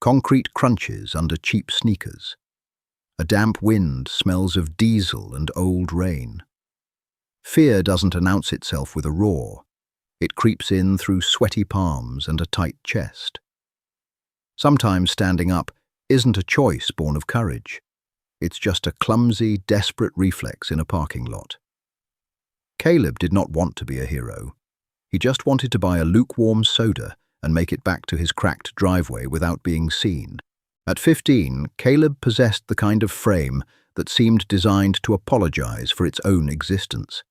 Concrete crunches under cheap sneakers. A damp wind smells of diesel and old rain. Fear doesn't announce itself with a roar. It creeps in through sweaty palms and a tight chest. Sometimes standing up isn't a choice born of courage. It's just a clumsy, desperate reflex in a parking lot. Caleb did not want to be a hero. He just wanted to buy a lukewarm soda and make it back to his cracked driveway without being seen. At 15, Caleb possessed the kind of frame that seemed designed to apologize for its own existence.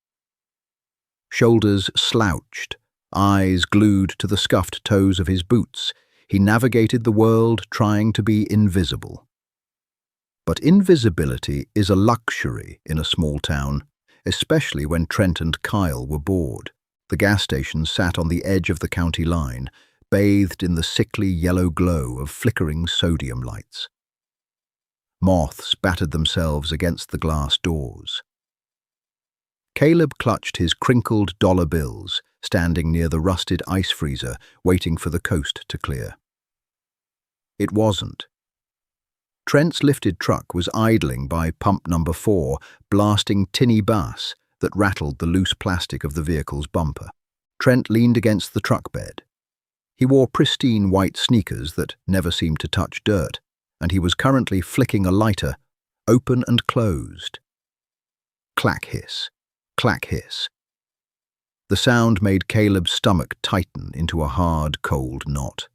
Shoulders slouched, eyes glued to the scuffed toes of his boots, he navigated the world trying to be invisible. But invisibility is a luxury in a small town, especially when Trent and Kyle were bored. The gas station sat on the edge of the county line, bathed in the sickly yellow glow of flickering sodium lights. Moths battered themselves against the glass doors. Caleb clutched his crinkled dollar bills, standing near the rusted ice freezer, waiting for the coast to clear. It wasn't. Trent's lifted truck was idling by pump number 4, blasting tinny bass that rattled the loose plastic of the vehicle's bumper. Trent leaned against the truck bed. He wore pristine white sneakers that never seemed to touch dirt, and he was currently flicking a lighter, open and closed. Clack hiss, clack hiss. The sound made Caleb's stomach tighten into a hard, cold knot.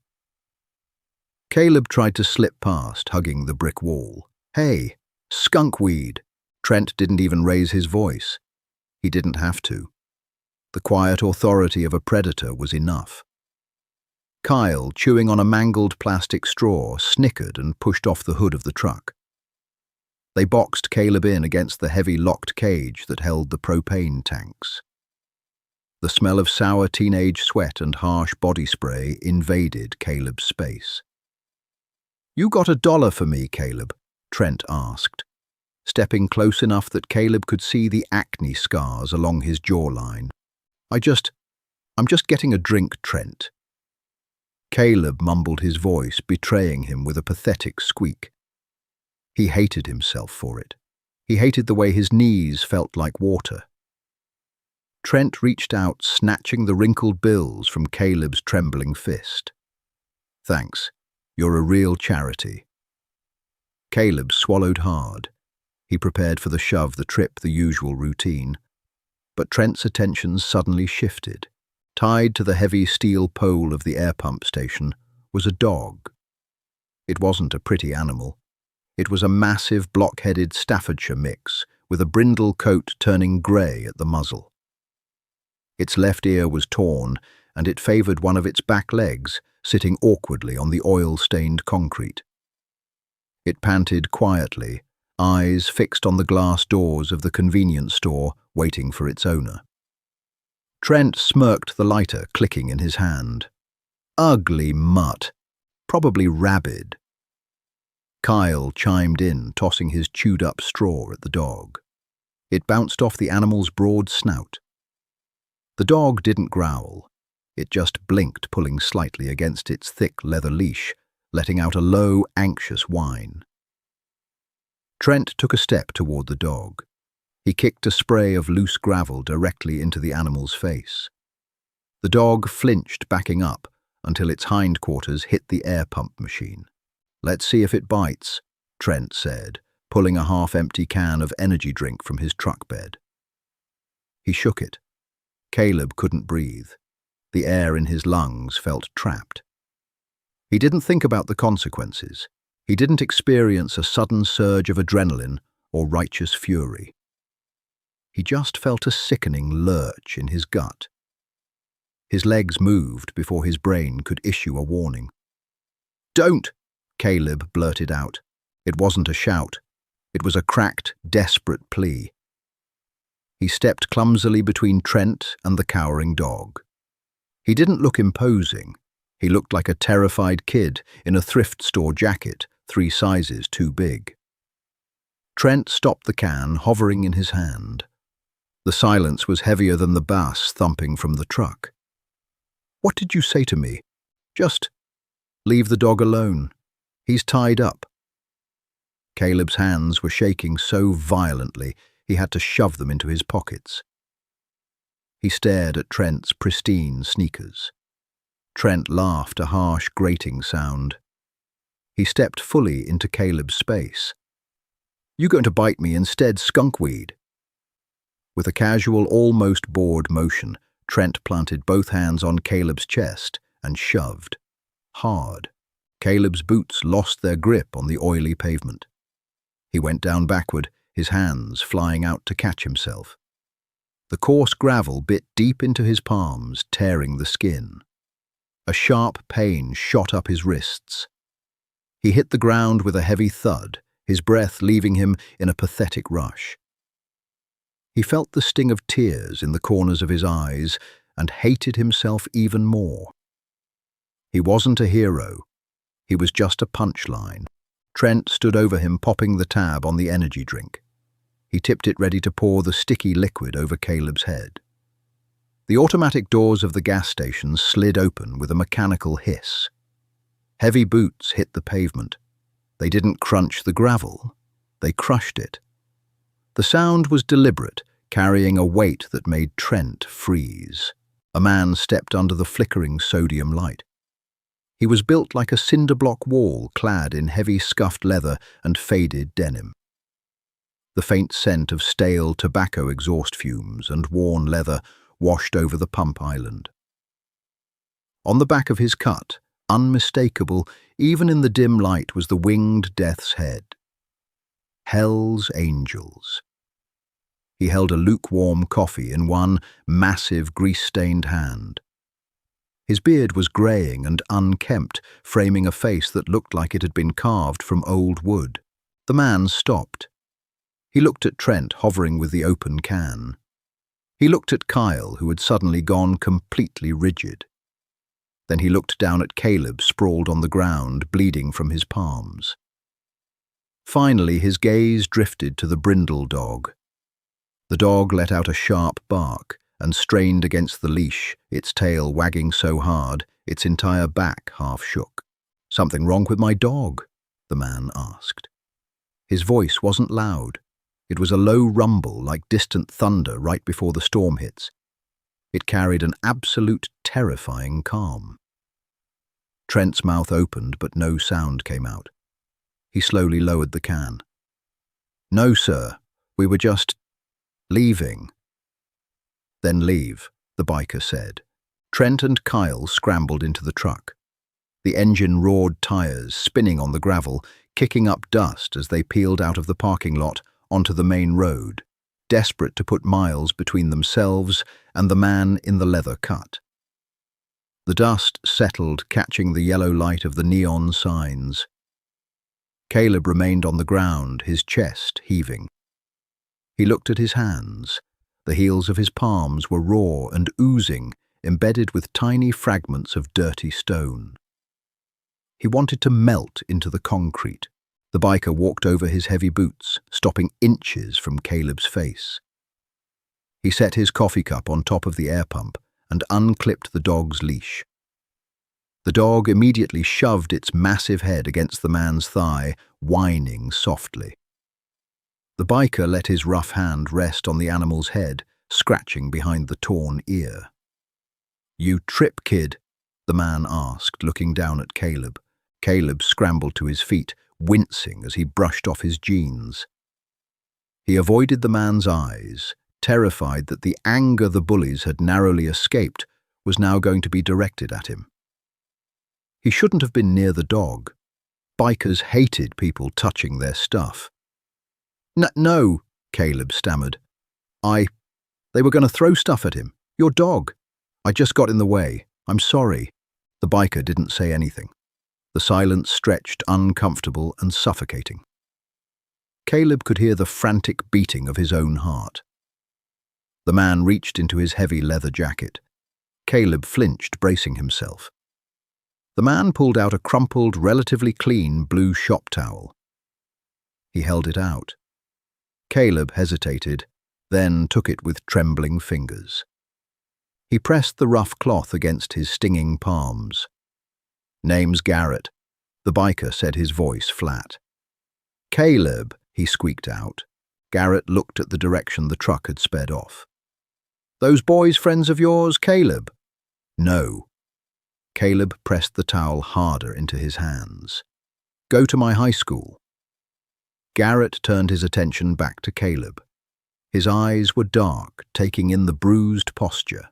Caleb tried to slip past, hugging the brick wall. "Hey, skunkweed!" Trent didn't even raise his voice. He didn't have to. The quiet authority of a predator was enough. Kyle, chewing on a mangled plastic straw, snickered and pushed off the hood of the truck. They boxed Caleb in against the heavy locked cage that held the propane tanks. The smell of sour teenage sweat and harsh body spray invaded Caleb's space. "You got $1 for me, Caleb?" Trent asked, stepping close enough that Caleb could see the acne scars along his jawline. I'm just getting a drink, Trent." Caleb mumbled his voice, betraying him with a pathetic squeak. He hated himself for it. He hated the way his knees felt like water. Trent reached out, snatching the wrinkled bills from Caleb's trembling fist. "Thanks. You're a real charity." Caleb swallowed hard. He prepared for the shove, the trip, the usual routine. But Trent's attention suddenly shifted. Tied to the heavy steel pole of the air pump station was a dog. It wasn't a pretty animal. It was a massive block-headed Staffordshire mix, with a brindle coat turning grey at the muzzle. Its left ear was torn, and it favoured one of its back legs, sitting awkwardly on the oil-stained concrete. It panted quietly, eyes fixed on the glass doors of the convenience store, waiting for its owner. Trent smirked, the lighter clicking in his hand. Ugly mutt. Probably rabid. Kyle chimed in, tossing his chewed-up straw at the dog. It bounced off the animal's broad snout. The dog didn't growl. It just blinked, pulling slightly against its thick leather leash, letting out a low, anxious whine. Trent took a step toward the dog. He kicked a spray of loose gravel directly into the animal's face. The dog flinched, backing up, until its hindquarters hit the air pump machine. "Let's see if it bites," Trent said, pulling a half-empty can of energy drink from his truck bed. He shook it. Caleb couldn't breathe. The air in his lungs felt trapped. He didn't think about the consequences. He didn't experience a sudden surge of adrenaline or righteous fury. He just felt a sickening lurch in his gut. His legs moved before his brain could issue a warning. "Don't!" Caleb blurted out. It wasn't a shout. It was a cracked, desperate plea. He stepped clumsily between Trent and the cowering dog. He didn't look imposing. He looked like a terrified kid in a thrift store jacket, 3 sizes too big. Trent stopped the can, hovering in his hand. The silence was heavier than the bass thumping from the truck. "What did you say to me?" "Just leave the dog alone." He's tied up. Caleb's hands were shaking so violently he had to shove them into his pockets. He stared at Trent's pristine sneakers. Trent laughed, a harsh, grating sound. He stepped fully into Caleb's space. "You going to bite me instead, skunkweed?" With a casual, almost bored motion, Trent planted both hands on Caleb's chest and shoved. Hard. Caleb's boots lost their grip on the oily pavement. He went down backward, his hands flying out to catch himself. The coarse gravel bit deep into his palms, tearing the skin. A sharp pain shot up his wrists. He hit the ground with a heavy thud, his breath leaving him in a pathetic rush. He felt the sting of tears in the corners of his eyes and hated himself even more. He wasn't a hero. He was just a punchline. Trent stood over him, popping the tab on the energy drink. He tipped it, ready to pour the sticky liquid over Caleb's head. The automatic doors of the gas station slid open with a mechanical hiss. Heavy boots hit the pavement. They didn't crunch the gravel. They crushed it. The sound was deliberate, carrying a weight that made Trent freeze. A man stepped under the flickering sodium light. He was built like a cinder-block wall, clad in heavy scuffed leather and faded denim. The faint scent of stale tobacco exhaust fumes and worn leather washed over the pump island. On the back of his cut, unmistakable, even in the dim light, was the winged death's head. Hell's Angels. He held a lukewarm coffee in one massive, grease-stained hand. His beard was greying and unkempt, framing a face that looked like it had been carved from old wood. The man stopped. He looked at Trent, hovering with the open can. He looked at Kyle, who had suddenly gone completely rigid. Then he looked down at Caleb, sprawled on the ground, bleeding from his palms. Finally, his gaze drifted to the brindle dog. The dog let out a sharp bark and strained against the leash, its tail wagging so hard its entire back half shook. "Something wrong with my dog?" the man asked. His voice wasn't loud. It was a low rumble like distant thunder right before the storm hits. It carried an absolute terrifying calm. Trent's mouth opened, but no sound came out. He slowly lowered the can. "No, sir. We were just leaving." "Then leave," the biker said. Trent and Kyle scrambled into the truck. The engine roared tires, spinning on the gravel, kicking up dust as they peeled out of the parking lot onto the main road, desperate to put miles between themselves and the man in the leather cut. The dust settled, catching the yellow light of the neon signs. Caleb remained on the ground, his chest heaving. He looked at his hands. The heels of his palms were raw and oozing, embedded with tiny fragments of dirty stone. He wanted to melt into the concrete. The biker walked over his heavy boots, stopping inches from Caleb's face. He set his coffee cup on top of the air pump and unclipped the dog's leash. The dog immediately shoved its massive head against the man's thigh, whining softly. The biker let his rough hand rest on the animal's head, scratching behind the torn ear. "You trip, kid?" the man asked, looking down at Caleb. Caleb scrambled to his feet, wincing as he brushed off his jeans. He avoided the man's eyes, terrified that the anger the bullies had narrowly escaped was now going to be directed at him. He shouldn't have been near the dog. Bikers hated people touching their stuff. No, Caleb stammered. They were going to throw stuff at him. Your dog. I just got in the way. I'm sorry." The biker didn't say anything. The silence stretched, uncomfortable and suffocating. Caleb could hear the frantic beating of his own heart. The man reached into his heavy leather jacket. Caleb flinched, bracing himself. The man pulled out a crumpled, relatively clean blue shop towel. He held it out. Caleb hesitated, then took it with trembling fingers. He pressed the rough cloth against his stinging palms. "Name's Garrett." The biker said, his voice flat. "Caleb," he squeaked out. Garrett looked at the direction the truck had sped off. "Those boys friends of yours, Caleb?" "No." Caleb pressed the towel harder into his hands. "Go to my high school." Garrett turned his attention back to Caleb. His eyes were dark, taking in the bruised posture,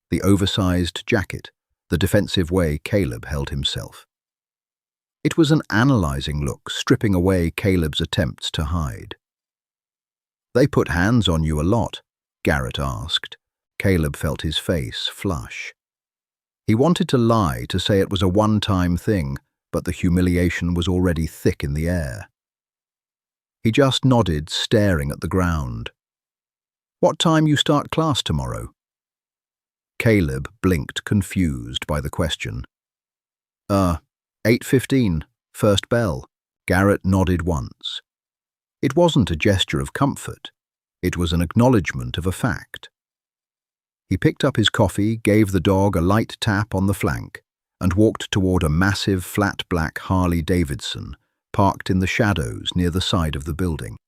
the oversized jacket, the defensive way Caleb held himself. It was an analyzing look, stripping away Caleb's attempts to hide. "They put hands on you a lot?" Garrett asked. Caleb felt his face flush. He wanted to lie, to say it was a one-time thing, but the humiliation was already thick in the air. He just nodded, staring at the ground. "What time you start class tomorrow?" Caleb blinked, confused by the question. 8:15, first bell." Garrett nodded once. It wasn't a gesture of comfort. It was an acknowledgement of a fact. He picked up his coffee, gave the dog a light tap on the flank, and walked toward a massive, flat black Harley-Davidson, parked in the shadows near the side of the building.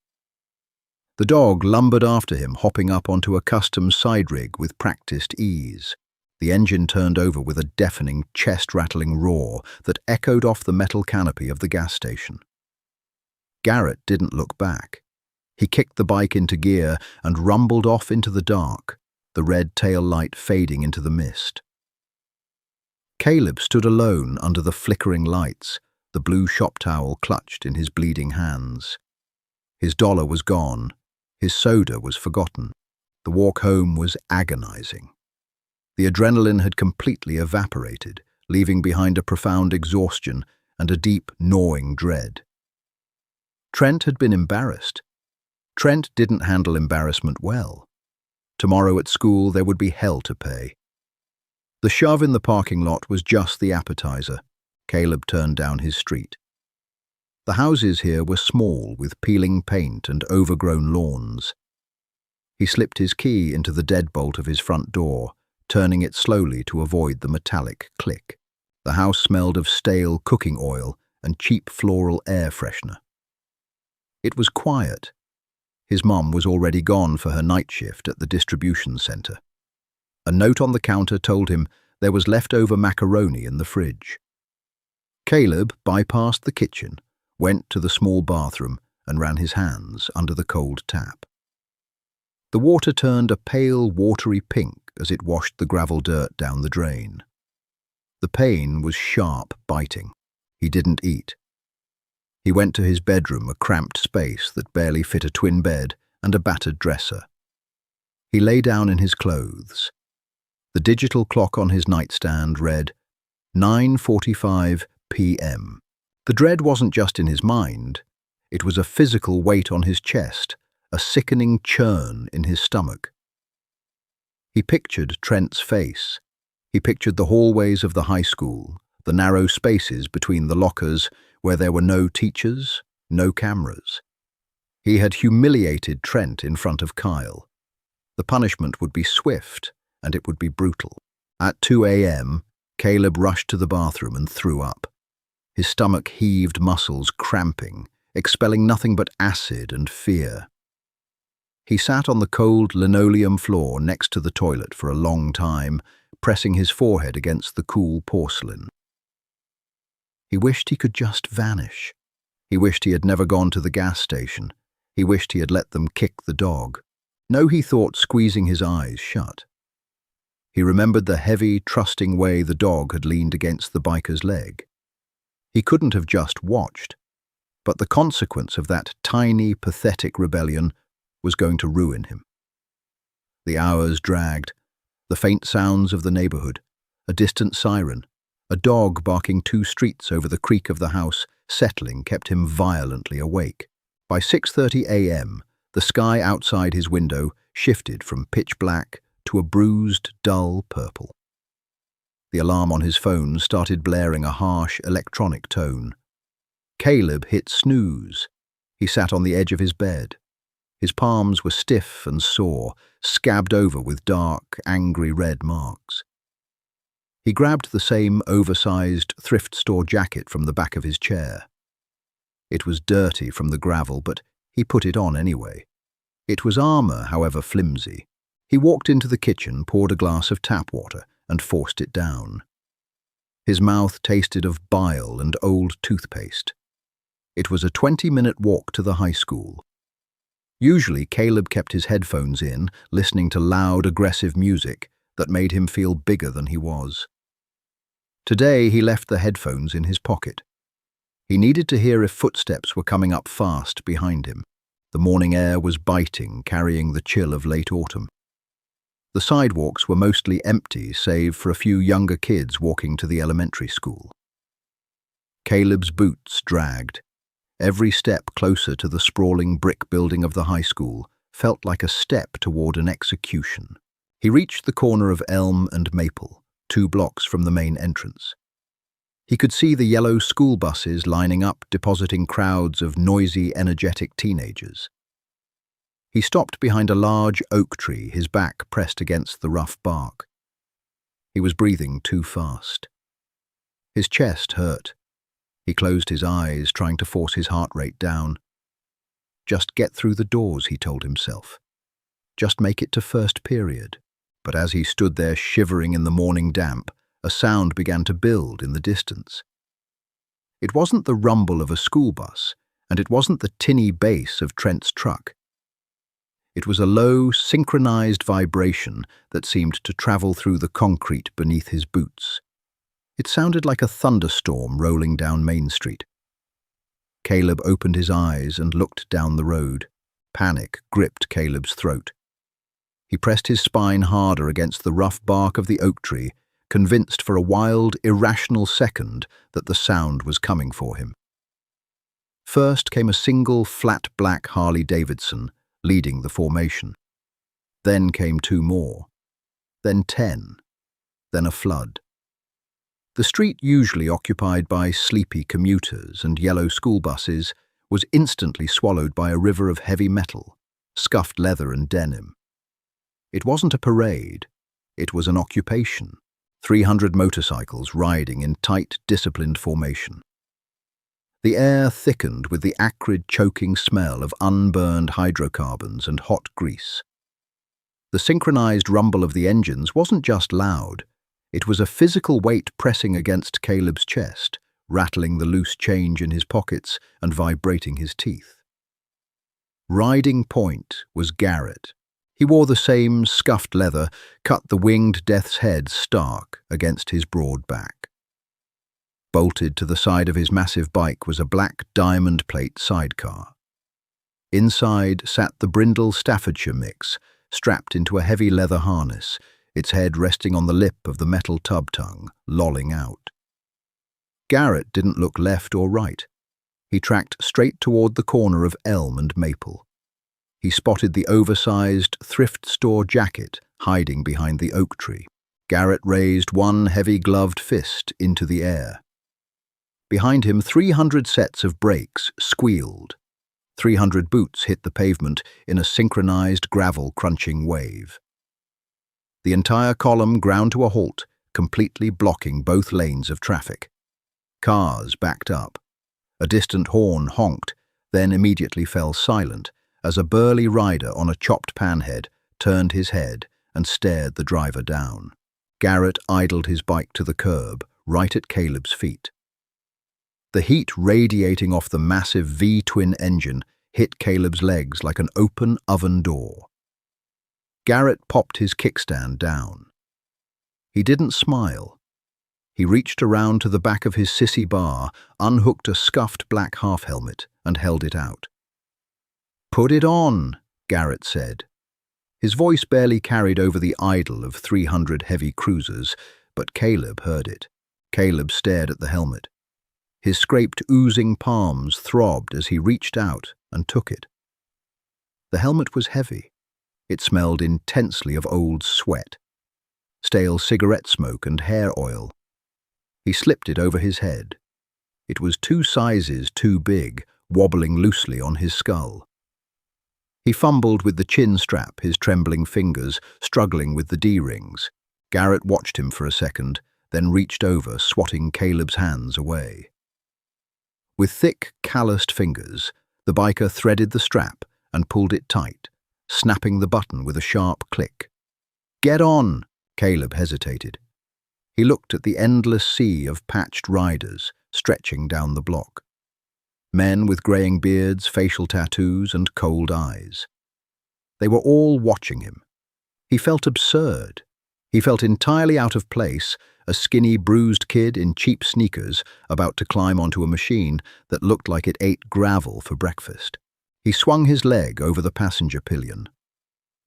The dog lumbered after him, hopping up onto a custom side rig with practiced ease. The engine turned over with a deafening, chest-rattling roar that echoed off the metal canopy of the gas station. Garrett didn't look back. He kicked the bike into gear and rumbled off into the dark, the red tail light fading into the mist. Caleb stood alone under the flickering lights, the blue shop towel clutched in his bleeding hands. His dollar was gone. His soda was forgotten. The walk home was agonizing. The adrenaline had completely evaporated, leaving behind a profound exhaustion and a deep, gnawing dread. Trent had been embarrassed. Trent didn't handle embarrassment well. Tomorrow at school there would be hell to pay. The shove in the parking lot was just the appetizer. Caleb turned down his street. The houses here were small, with peeling paint and overgrown lawns. He slipped his key into the deadbolt of his front door, turning it slowly to avoid the metallic click. The house smelled of stale cooking oil and cheap floral air freshener. It was quiet. His mum was already gone for her night shift at the distribution center. A note on the counter told him there was leftover macaroni in the fridge. Caleb bypassed the kitchen, went to the small bathroom and ran his hands under the cold tap. The water turned a pale, watery pink as it washed the gravel dirt down the drain. The pain was sharp, biting. He didn't eat. He went to his bedroom, a cramped space that barely fit a twin bed and a battered dresser. He lay down in his clothes. The digital clock on his nightstand read 9:45 p.m. The dread wasn't just in his mind. It was a physical weight on his chest, a sickening churn in his stomach. He pictured Trent's face. He pictured the hallways of the high school, the narrow spaces between the lockers where there were no teachers, no cameras. He had humiliated Trent in front of Kyle. The punishment would be swift, and it would be brutal. At 2 a.m., Caleb rushed to the bathroom and threw up. His stomach heaved, muscles cramping, expelling nothing but acid and fear. He sat on the cold linoleum floor next to the toilet for a long time, pressing his forehead against the cool porcelain. He wished he could just vanish. He wished he had never gone to the gas station. He wished he had let them kick the dog. No, he thought, squeezing his eyes shut. He remembered the heavy, trusting way the dog had leaned against the biker's leg. He couldn't have just watched, but the consequence of that tiny, pathetic rebellion was going to ruin him. The hours dragged, the faint sounds of the neighborhood, a distant siren, a dog barking 2 streets over the creak of the house settling kept him violently awake. By 6:30 a.m., the sky outside his window shifted from pitch black to a bruised, dull purple. The alarm on his phone started blaring a harsh electronic tone. Caleb hit snooze. He sat on the edge of his bed. His palms were stiff and sore, scabbed over with dark, angry red marks. He grabbed the same oversized thrift store jacket from the back of his chair. It was dirty from the gravel, but he put it on anyway. It was armor, however flimsy. He walked into the kitchen, poured a glass of tap water, and forced it down. His mouth tasted of bile and old toothpaste. It was a 20-minute walk to the high school. Usually, Caleb kept his headphones in, listening to loud, aggressive music that made him feel bigger than he was. Today, he left the headphones in his pocket. He needed to hear if footsteps were coming up fast behind him. The morning air was biting, carrying the chill of late autumn. The sidewalks were mostly empty, save for a few younger kids walking to the elementary school. Caleb's boots dragged. Every step closer to the sprawling brick building of the high school felt like a step toward an execution. He reached the corner of Elm and Maple, 2 blocks from the main entrance. He could see the yellow school buses lining up, depositing crowds of noisy, energetic teenagers. He stopped behind a large oak tree, his back pressed against the rough bark. He was breathing too fast. His chest hurt. He closed his eyes, trying to force his heart rate down. Just get through the doors, he told himself. Just make it to first period. But as he stood there shivering in the morning damp, a sound began to build in the distance. It wasn't the rumble of a school bus, and it wasn't the tinny bass of Trent's truck. It was a low, synchronized vibration that seemed to travel through the concrete beneath his boots. It sounded like a thunderstorm rolling down Main Street. Caleb opened his eyes and looked down the road. Panic gripped Caleb's throat. He pressed his spine harder against the rough bark of the oak tree, convinced for a wild, irrational second that the sound was coming for him. First came a single flat black Harley-Davidson, leading the formation. Then came 2 more. Then 10. Then a flood. The street, usually occupied by sleepy commuters and yellow school buses, was instantly swallowed by a river of heavy metal, scuffed leather and denim. It wasn't a parade. It was an occupation. 300 motorcycles riding in tight, disciplined formation. The air thickened with the acrid, choking smell of unburned hydrocarbons and hot grease. The synchronized rumble of the engines wasn't just loud. It was a physical weight pressing against Caleb's chest, rattling the loose change in his pockets and vibrating his teeth. Riding point was Garrett. He wore the same scuffed leather, cut the winged death's head stark against his broad back. Bolted to the side of his massive bike was a black diamond plate sidecar. Inside sat the brindle Staffordshire mix, strapped into a heavy leather harness, its head resting on the lip of the metal tub tongue, lolling out. Garrett didn't look left or right. He tracked straight toward the corner of Elm and Maple. He spotted the oversized thrift store jacket hiding behind the oak tree. Garrett raised one heavy-gloved fist into the air. Behind him, 300 sets of brakes squealed. 300 boots hit the pavement in a synchronized gravel-crunching wave. The entire column ground to a halt, completely blocking both lanes of traffic. Cars backed up. A distant horn honked, then immediately fell silent, as a burly rider on a chopped panhead turned his head and stared the driver down. Garrett idled his bike to the curb, right at Caleb's feet. The heat radiating off the massive V-twin engine hit Caleb's legs like an open oven door. Garrett popped his kickstand down. He didn't smile. He reached around to the back of his sissy bar, unhooked a scuffed black half-helmet, and held it out. "Put it on," Garrett said. His voice barely carried over the idle of 300 heavy cruisers, but Caleb heard it. Caleb stared at the helmet. His scraped, oozing palms throbbed as he reached out and took it. The helmet was heavy. It smelled intensely of old sweat, stale cigarette smoke and hair oil. He slipped it over his head. It was 2 sizes too big, wobbling loosely on his skull. He fumbled with the chin strap, his trembling fingers struggling with the D-rings. Garrett watched him for a second, then reached over, swatting Caleb's hands away. With thick, calloused fingers, the biker threaded the strap and pulled it tight, snapping the button with a sharp click. "Get on!" Caleb hesitated. He looked at the endless sea of patched riders stretching down the block. Men with greying beards, facial tattoos, and cold eyes. They were all watching him. He felt absurd. He felt entirely out of place, a skinny, bruised kid in cheap sneakers about to climb onto a machine that looked like it ate gravel for breakfast. He swung his leg over the passenger pillion.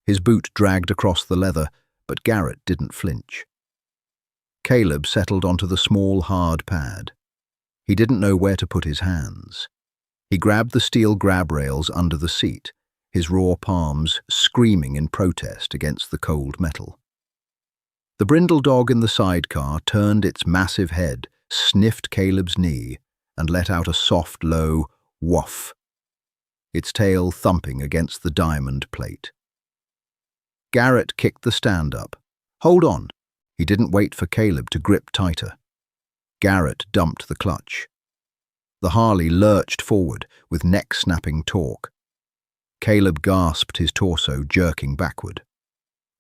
His boot dragged across the leather, but Garrett didn't flinch. Caleb settled onto the small, hard pad. He didn't know where to put his hands. He grabbed the steel grab rails under the seat, his raw palms screaming in protest against the cold metal. The brindle dog in the sidecar turned its massive head, sniffed Caleb's knee, and let out a soft, low woof, its tail thumping against the diamond plate. Garrett kicked the stand up. "Hold on." He didn't wait for Caleb to grip tighter. Garrett dumped the clutch. The Harley lurched forward with neck-snapping torque. Caleb gasped, his torso jerking backward.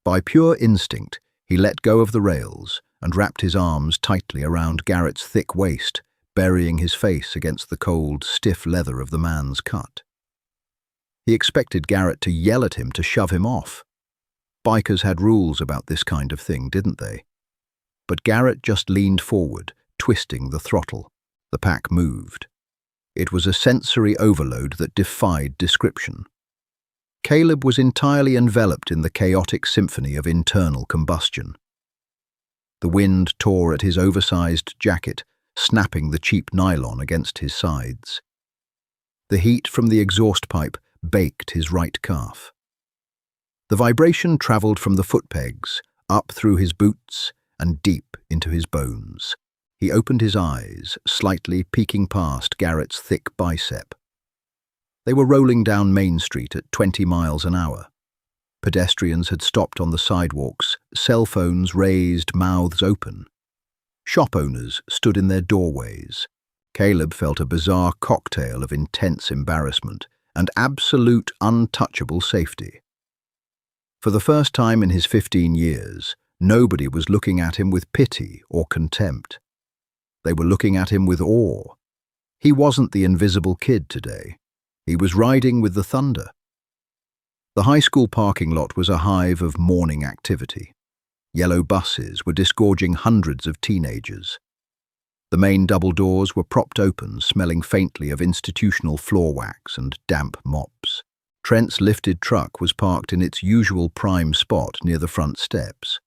By pure instinct, he let go of the rails and wrapped his arms tightly around Garrett's thick waist, burying his face against the cold, stiff leather of the man's cut. He expected Garrett to yell at him to shove him off. Bikers had rules about this kind of thing, didn't they? But Garrett just leaned forward, twisting the throttle. The pack moved. It was a sensory overload that defied description. Caleb was entirely enveloped in the chaotic symphony of internal combustion. The wind tore at his oversized jacket, snapping the cheap nylon against his sides. The heat from the exhaust pipe baked his right calf. The vibration traveled from the foot pegs, up through his boots, and deep into his bones. He opened his eyes, slightly peeking past Garrett's thick bicep. They were rolling down Main Street at 20 miles an hour. Pedestrians had stopped on the sidewalks, cell phones raised, mouths open. Shop owners stood in their doorways. Caleb felt a bizarre cocktail of intense embarrassment and absolute untouchable safety. For the first time in his 15 years, nobody was looking at him with pity or contempt. They were looking at him with awe. He wasn't the invisible kid today. He was riding with the thunder. The high school parking lot was a hive of morning activity. Yellow buses were disgorging hundreds of teenagers. The main double doors were propped open, smelling faintly of institutional floor wax and damp mops. Trent's lifted truck was parked in its usual prime spot near the front steps.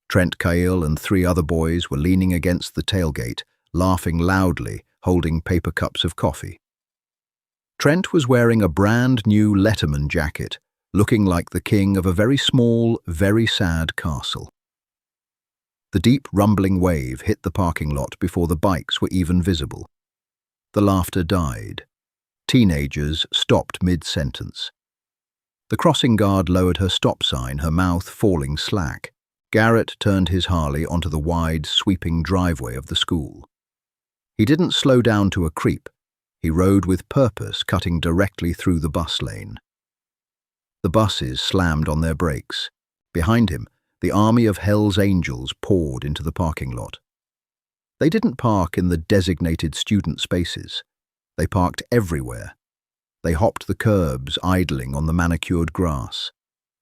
Trent Cahill and 3 other boys were leaning against the tailgate, laughing loudly, holding paper cups of coffee. Trent was wearing a brand-new Letterman jacket, looking like the king of a very small, very sad castle. The deep, rumbling wave hit the parking lot before the bikes were even visible. The laughter died. Teenagers stopped mid-sentence. The crossing guard lowered her stop sign, her mouth falling slack. Garrett turned his Harley onto the wide, sweeping driveway of the school. He didn't slow down to a creep. He rode with purpose, cutting directly through the bus lane. The buses slammed on their brakes. Behind him, the army of Hell's Angels poured into the parking lot. They didn't park in the designated student spaces. They parked everywhere. They hopped the curbs, idling on the manicured grass.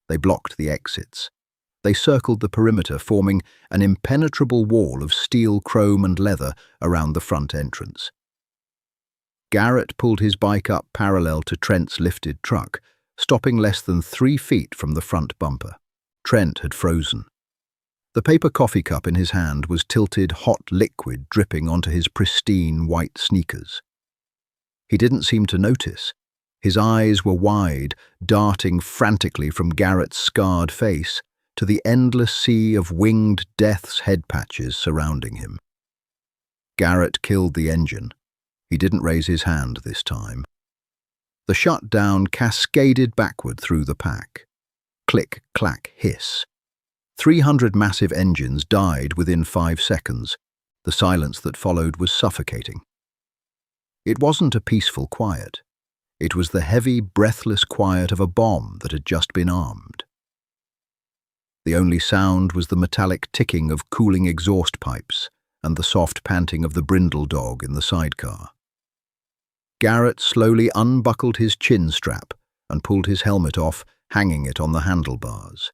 They blocked the exits. They circled the perimeter, forming an impenetrable wall of steel, chrome, and leather around the front entrance. Garrett pulled his bike up parallel to Trent's lifted truck, stopping less than 3 feet from the front bumper. Trent had frozen. The paper coffee cup in his hand was tilted hot liquid dripping onto his pristine white sneakers. He didn't seem to notice. His eyes were wide, darting frantically from Garrett's scarred face to the endless sea of winged death's head patches surrounding him. Garrett killed the engine. He didn't raise his hand this time. The shutdown cascaded backward through the pack. Click, clack, hiss. 300 massive engines died within 5 seconds. The silence that followed was suffocating. It wasn't a peaceful quiet. It was the heavy, breathless quiet of a bomb that had just been armed. The only sound was the metallic ticking of cooling exhaust pipes and the soft panting of the brindle dog in the sidecar. Garrett slowly unbuckled his chin strap and pulled his helmet off, hanging it on the handlebars.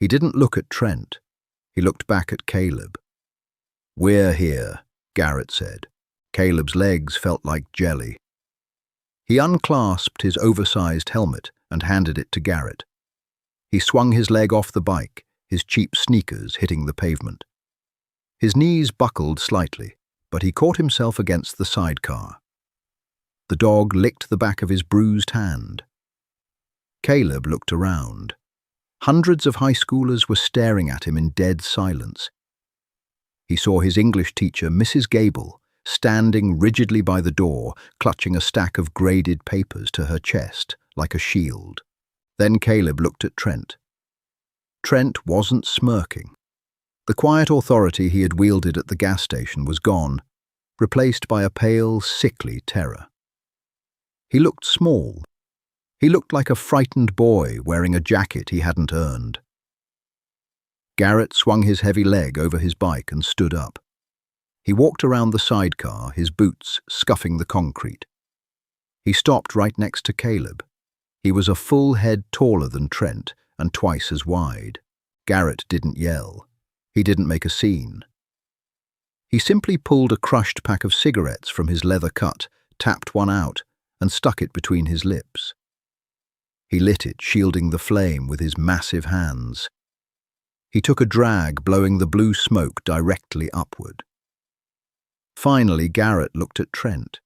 He didn't look at Trent. He looked back at Caleb. "We're here," Garrett said. Caleb's legs felt like jelly. He unclasped his oversized helmet and handed it to Garrett. He swung his leg off the bike, his cheap sneakers hitting the pavement. His knees buckled slightly, but he caught himself against the sidecar. The dog licked the back of his bruised hand. Caleb looked around. Hundreds of high schoolers were staring at him in dead silence. He saw his English teacher, Mrs. Gable, standing rigidly by the door, clutching a stack of graded papers to her chest, like a shield. Then Caleb looked at Trent. Trent wasn't smirking. The quiet authority he had wielded at the gas station was gone, replaced by a pale, sickly terror. He looked small. He looked like a frightened boy wearing a jacket he hadn't earned. Garrett swung his heavy leg over his bike and stood up. He walked around the sidecar, his boots scuffing the concrete. He stopped right next to Caleb. He was a full head taller than Trent and twice as wide. Garrett didn't yell. He didn't make a scene. He simply pulled a crushed pack of cigarettes from his leather cut, tapped one out, and stuck it between his lips. He lit it, shielding the flame with his massive hands. He took a drag, blowing the blue smoke directly upward. Finally, Garrett looked at Trent.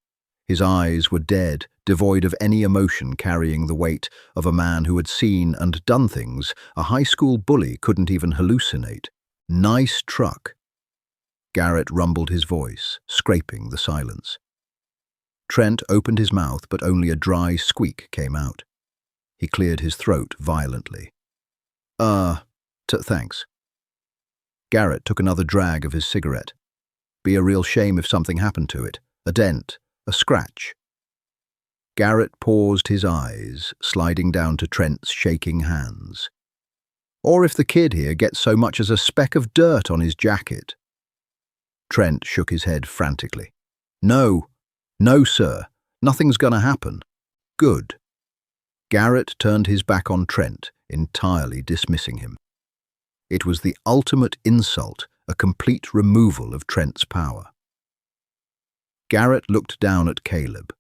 His eyes were dead, devoid of any emotion, carrying the weight of a man who had seen and done things a high school bully couldn't even hallucinate. "Nice truck." Garrett rumbled his voice, scraping the silence. Trent opened his mouth, but only a dry squeak came out. He cleared his throat violently. Thanks." Garrett took another drag of his cigarette. "Be a real shame if something happened to it. A dent, a scratch." Garrett paused, his eyes sliding down to Trent's shaking hands. "Or if the kid here gets so much as a speck of dirt on his jacket." Trent shook his head frantically. No, sir. Nothing's gonna happen." "Good." Garrett turned his back on Trent, entirely dismissing him. It was the ultimate insult, a complete removal of Trent's power. Garrett looked down at Caleb.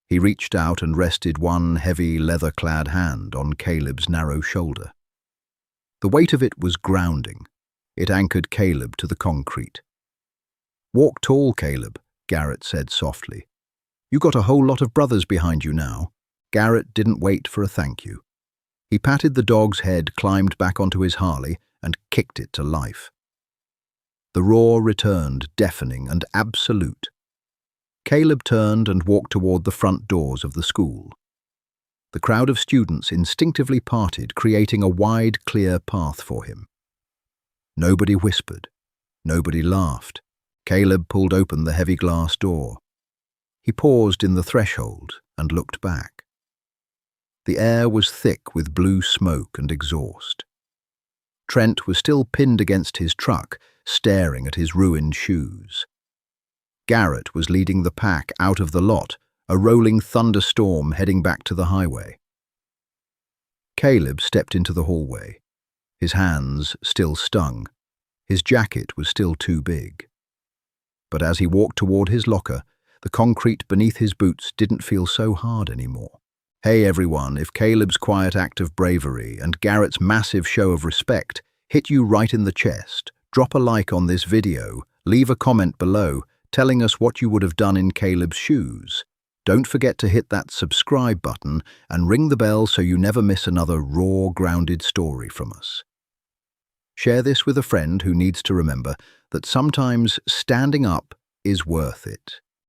He reached out and rested one heavy, leather-clad hand on Caleb's narrow shoulder. The weight of it was grounding. It anchored Caleb to the concrete. "Walk tall, Caleb," Garrett said softly. "You got a whole lot of brothers behind you now." Garrett didn't wait for a thank you. He patted the dog's head, climbed back onto his Harley, and kicked it to life. The roar returned, deafening and absolute. Caleb turned and walked toward the front doors of the school. The crowd of students instinctively parted, creating a wide, clear path for him. Nobody whispered. Nobody laughed. Caleb pulled open the heavy glass door. He paused in the threshold and looked back. The air was thick with blue smoke and exhaust. Trent was still pinned against his truck, staring at his ruined shoes. Garrett was leading the pack out of the lot, a rolling thunderstorm heading back to the highway. Caleb stepped into the hallway. His hands still stung. His jacket was still too big. But as he walked toward his locker, the concrete beneath his boots didn't feel so hard anymore. Hey everyone, if Caleb's quiet act of bravery and Garrett's massive show of respect hit you right in the chest, drop a like on this video, leave a comment below telling us what you would have done in Caleb's shoes. Don't forget to hit that subscribe button and ring the bell so you never miss another raw, grounded story from us. Share this with a friend who needs to remember that sometimes standing up is worth it.